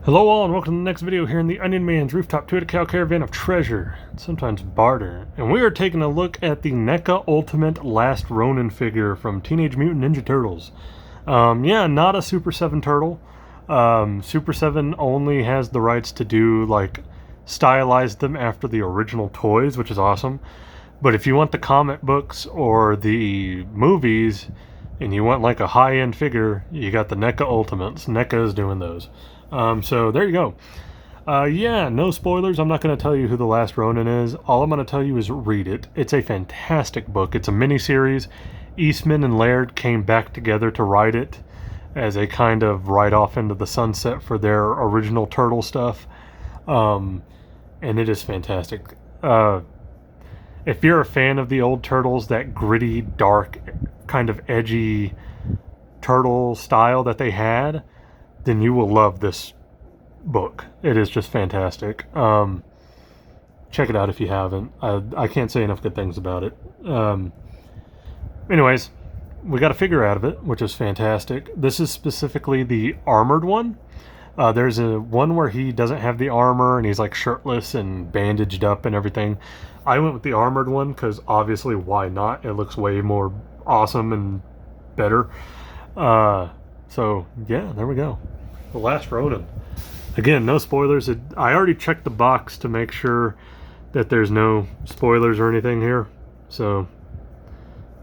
Hello all and welcome to the next video here in the Onion Man's Rooftop Tuatapau Caravan of Treasure, sometimes barter. And we are taking a look at the NECA Ultimate Last Ronin figure from Teenage Mutant Ninja Turtles. Yeah, not a Super 7 turtle. Super 7 only has the rights to do, like, stylize them after the original toys, which is awesome. But if you want the comic books or the movies, and you want like a high-end figure, you got the NECA Ultimates. NECA is doing those. So there you go. Yeah, no spoilers. I'm not going to tell you who the Last Ronin is. All I'm going to tell you is read it. It's a fantastic book. It's a mini-series. Eastman and Laird came back together to write it as a kind of ride-off into the sunset for their original Turtle stuff. And it is fantastic. If you're a fan of the old Turtles, that gritty, dark, kind of edgy Turtle style that they had, then you will love this book. It is just fantastic. Check it out if you haven't. I can't say enough good things about it. Anyways, we got a figure out of it, which is fantastic. This is specifically the armored one. There's a one where he doesn't have the armor and he's like shirtless and bandaged up and everything. I went with the armored one because obviously why not? It looks way more awesome and better. So yeah, there we go. The Last Ronin. Again, no spoilers. I already checked the box to make sure that there's no spoilers or anything here. So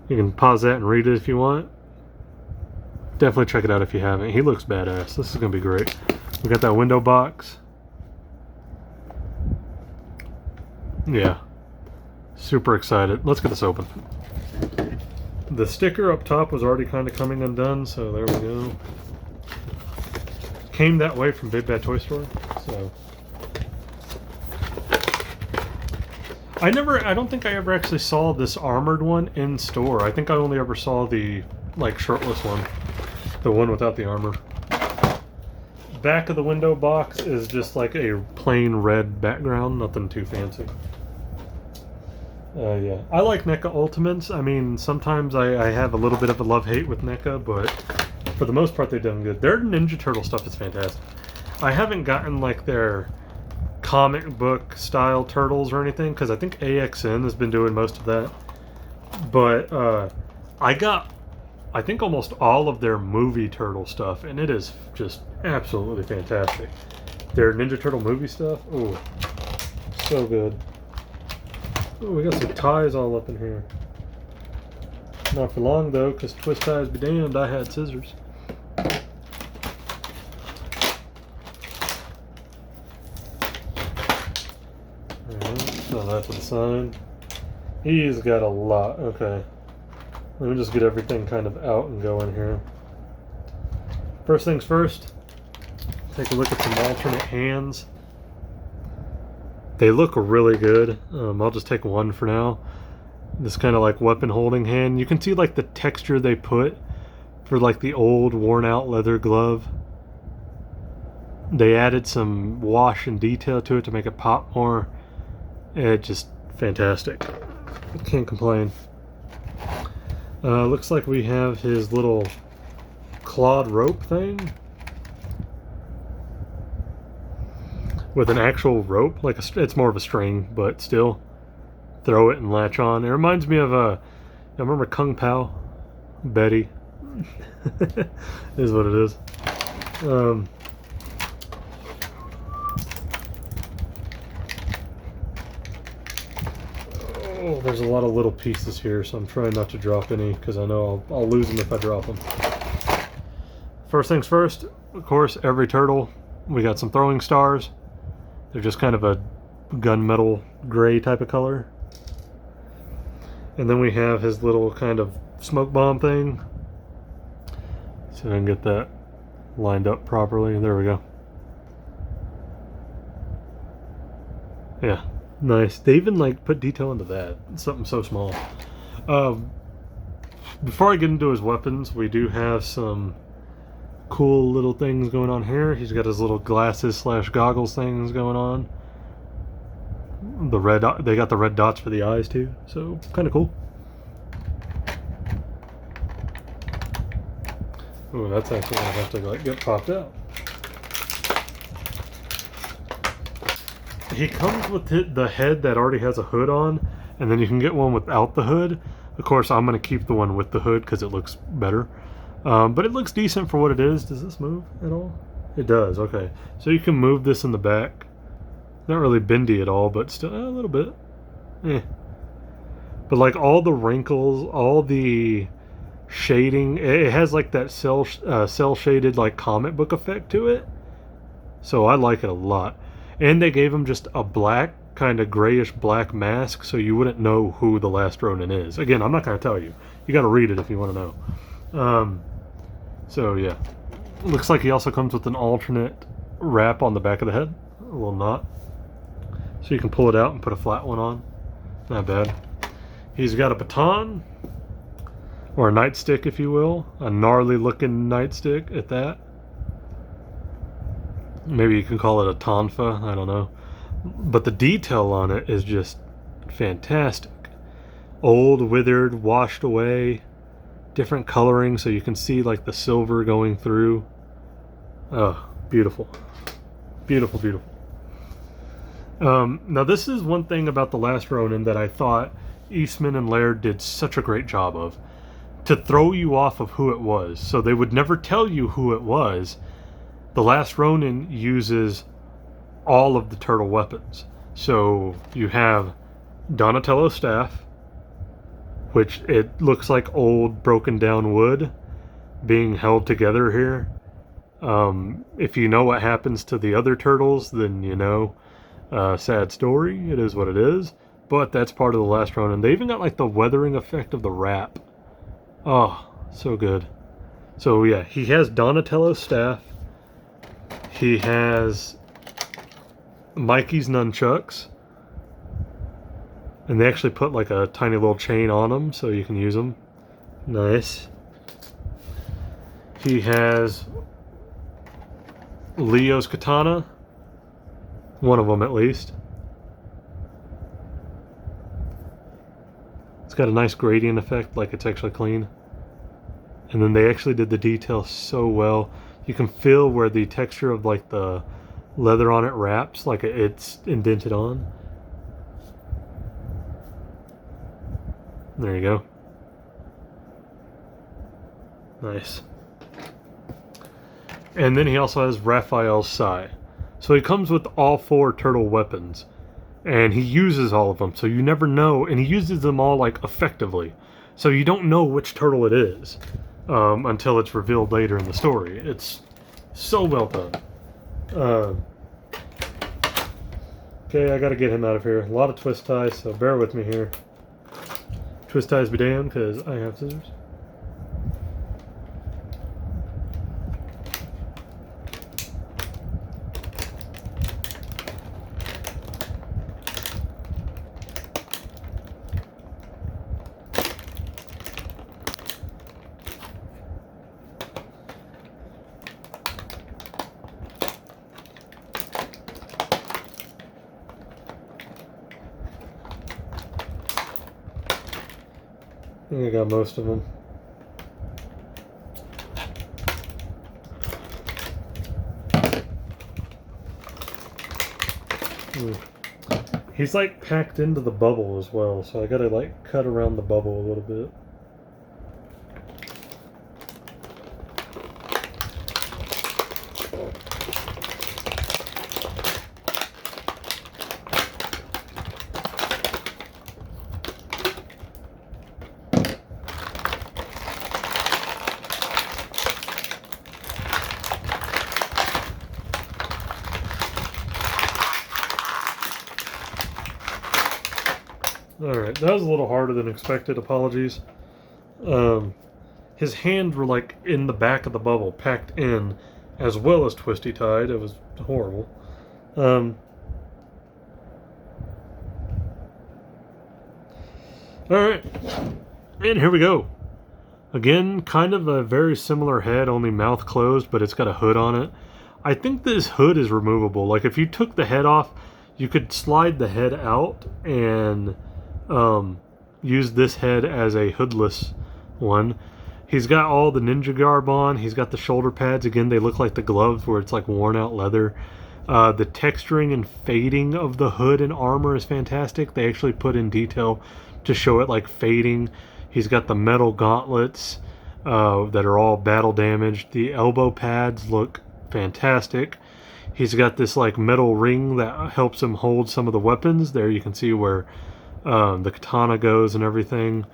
you can pause that and read it if you want. Definitely check it out if you haven't. He looks badass. This is going to be great. We got that window box. Yeah. Super excited. Let's get this open. The sticker up top was already kind of coming undone, so there we go. Came that way from Big Bad Toy Store, so. I don't think I ever actually saw this armored one in store. I think I only ever saw the, like, shirtless one. The one without the armor. Back of the window box is just like a plain red background, nothing too fancy. Yeah, I like NECA Ultimates. I mean, sometimes I have a little bit of a love-hate with NECA, but for the most part they've done good. Their Ninja Turtle stuff is fantastic. I haven't gotten like their comic book style turtles or anything, because I think AXN has been doing most of that. But I got, I think, almost all of their movie turtle stuff, and it is just absolutely fantastic. Their Ninja Turtle movie stuff, oh, so good. Oh, we got some ties all up in here. Not for long though, because twist ties be damned, I had scissors. Alright, so that's the sign. He's got a lot. Okay. Let me just get everything kind of out and going here. First things first, take a look at some alternate hands. They look really good. I'll just take one for now. This kind of like weapon holding hand. You can see like the texture they put for like the old worn out leather glove. They added some wash and detail to it to make it pop more. It's just fantastic. Can't complain. Looks like we have his little clawed rope thing. With an actual rope, like it's more of a string, but still throw it and latch on. It reminds me of I remember Kung Pao, Betty. Is what it is. Oh, there's a lot of little pieces here, so I'm trying not to drop any because I know I'll lose them if I drop them. First things first, of course, every turtle, we got some throwing stars. They're just kind of a gunmetal gray type of color. And then we have his little kind of smoke bomb thing. See if I can get that lined up properly. There we go. Yeah, nice. They even like put detail into that. It's something so small. Before I get into his weapons, we do have some cool little things going on here. He's got his little glasses / goggles things going on. The red, they got the red dots for the eyes too, so kind of cool. Oh, that's actually gonna have to like get popped out. he comes with the head that already has a hood on, and then you can get one without the hood. Of course, I'm going to keep the one with the hood because it looks better. But it looks decent for what it is. Does this move at all? It does, okay. So you can move this in the back. Not really bendy at all, but still a little bit. But like all the wrinkles, all the shading, it has like that cell shaded like comic book effect to it. So I like it a lot. And they gave him just a black, kind of grayish black mask, so you wouldn't know who the last Ronin is. Again, I'm not going to tell you. You got to read it if you want to know. So yeah. Looks like he also comes with an alternate wrap on the back of the head. A little knot. So you can pull it out and put a flat one on. Not bad. He's got a baton. Or a nightstick, if you will. A gnarly looking nightstick at that. Maybe you can call it a tonfa, I don't know. But the detail on it is just fantastic. Old, withered, washed away. Different coloring so you can see like the silver going through. Oh, beautiful. Beautiful, beautiful. Now this is one thing about the last Ronin that I thought Eastman and Laird did such a great job of. To throw you off of who it was. So they would never tell you who it was. The last Ronin uses all of the turtle weapons. So you have Donatello's staff, which it looks like old broken down wood being held together here. If you know what happens to the other turtles, then you know, sad story. It is what it is. But that's part of the last Ronin. They even got like the weathering effect of the wrap. Oh, so good. So yeah, he has Donatello's staff. He has Mikey's nunchucks. And they actually put like a tiny little chain on them so you can use them. Nice. He has Leo's katana. One of them at least. It's got a nice gradient effect, like it's actually clean. And then they actually did the detail so well. You can feel where the texture of like the leather on it wraps, like it's indented on. There you go. Nice. And then he also has Raphael's Sai. So he comes with all 4 turtle weapons. And he uses all of them, so you never know. And he uses them all like effectively. So you don't know which turtle it is. Until it's revealed later in the story. It's so well done. Okay, I gotta get him out of here. A lot of twist ties, so bear with me here. Twist ties be damned, because I have scissors. I think I got most of them. He's like packed into the bubble as well, so I gotta like cut around the bubble a little bit. Alright, that was a little harder than expected, apologies. His hands were like in the back of the bubble, packed in, as well as twisty tied. It was horrible. Alright, and here we go. Again, kind of a very similar head, only mouth closed, but it's got a hood on it. I think this hood is removable. Like if you took the head off, you could slide the head out and use this head as a hoodless one. He's got all the ninja garb on. He's got the shoulder pads. Again, they look like the gloves where it's like worn out leather. The texturing and fading of the hood and armor is fantastic. They actually put in detail to show it like fading. He's got the metal gauntlets that are all battle damaged. The elbow pads look fantastic. He's got this like metal ring that helps him hold some of the weapons. There you can see where the katana goes and everything.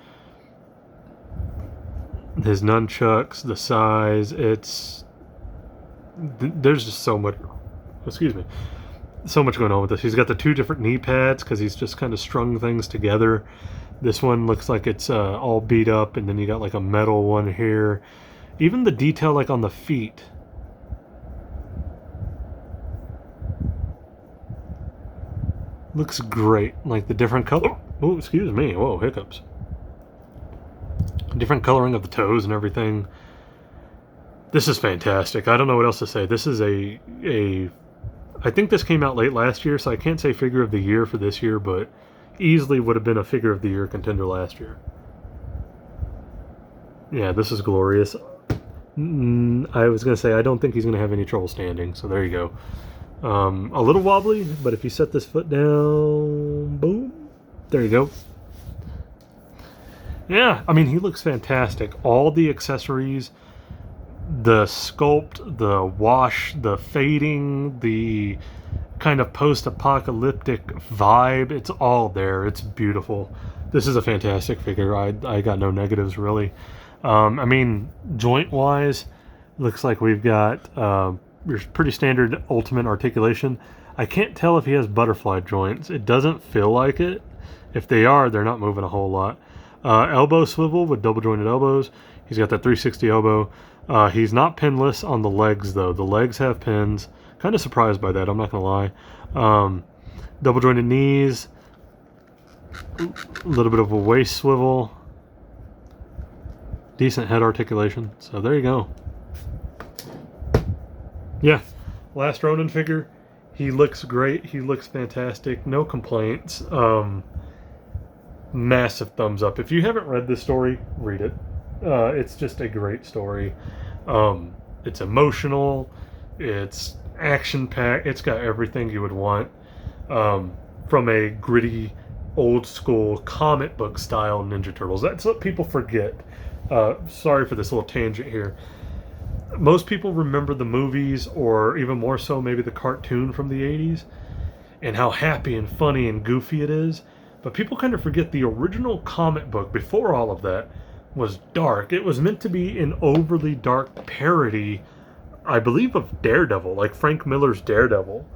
His nunchucks, the size, there's just so much, so much going on with this. He's got the 2 different knee pads because he's just kind of strung things together. This one looks like it's all beat up, and then you got like a metal one here. Even the detail like on the feet. Looks great. Like the different color. Oh, excuse me. Whoa, hiccups. Different coloring of the toes and everything. This is fantastic. I don't know what else to say. This is I think this came out late last year, so I can't say figure of the year for this year, but easily would have been a figure of the year contender last year. Yeah, this is glorious. I was going to say, I don't think he's going to have any trouble standing, so there you go. A little wobbly, but if you set this foot down, boom, there you go. Yeah, I mean, he looks fantastic. All the accessories, the sculpt, the wash, the fading, the kind of post-apocalyptic vibe, it's all there. It's beautiful. This is a fantastic figure. I got no negatives, really. I mean, joint-wise, looks like we've got your pretty standard Ultimate articulation. I can't tell if he has butterfly joints. It doesn't feel like it. If they are, they're not moving a whole lot. Elbow swivel with double jointed elbows. He's got that 360 elbow. He's not pinless on the legs, though. The legs have pins. Kind of surprised by that, I'm not going to lie. Double jointed knees. A little bit of a waist swivel. Decent head articulation. So there you go. Yeah, last Ronin figure. He looks great. He looks fantastic. No complaints. Massive thumbs up. If you haven't read this story, read it. It's just a great story. It's emotional. It's action-packed. It's got everything you would want from a gritty, old-school comic book style Ninja Turtles. That's what people forget. Sorry for this little tangent here. Most people remember the movies, or even more so maybe the cartoon from the 80s, and how happy and funny and goofy it is. But people kind of forget the original comic book, before all of that, was dark. It was meant to be an overly dark parody, I believe, of Daredevil, like Frank Miller's Daredevil,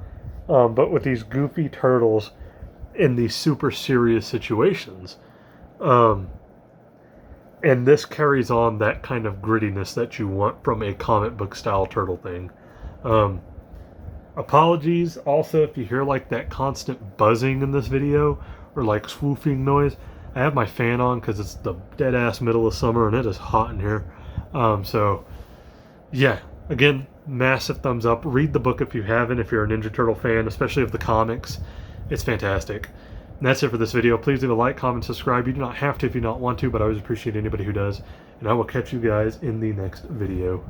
but with these goofy turtles in these super serious situations. And this carries on that kind of grittiness that you want from a comic book style turtle thing. Apologies also if you hear like that constant buzzing in this video, or like swoofing noise. I have my fan on because it's the dead ass middle of summer and it is hot in here. So yeah, again, massive thumbs up. Read the book if you haven't, if you're a Ninja Turtle fan, especially of the comics. It's fantastic. And that's it for this video. Please leave a like, comment, subscribe. You do not have to if you don't want to, but I always appreciate anybody who does. And I will catch you guys in the next video.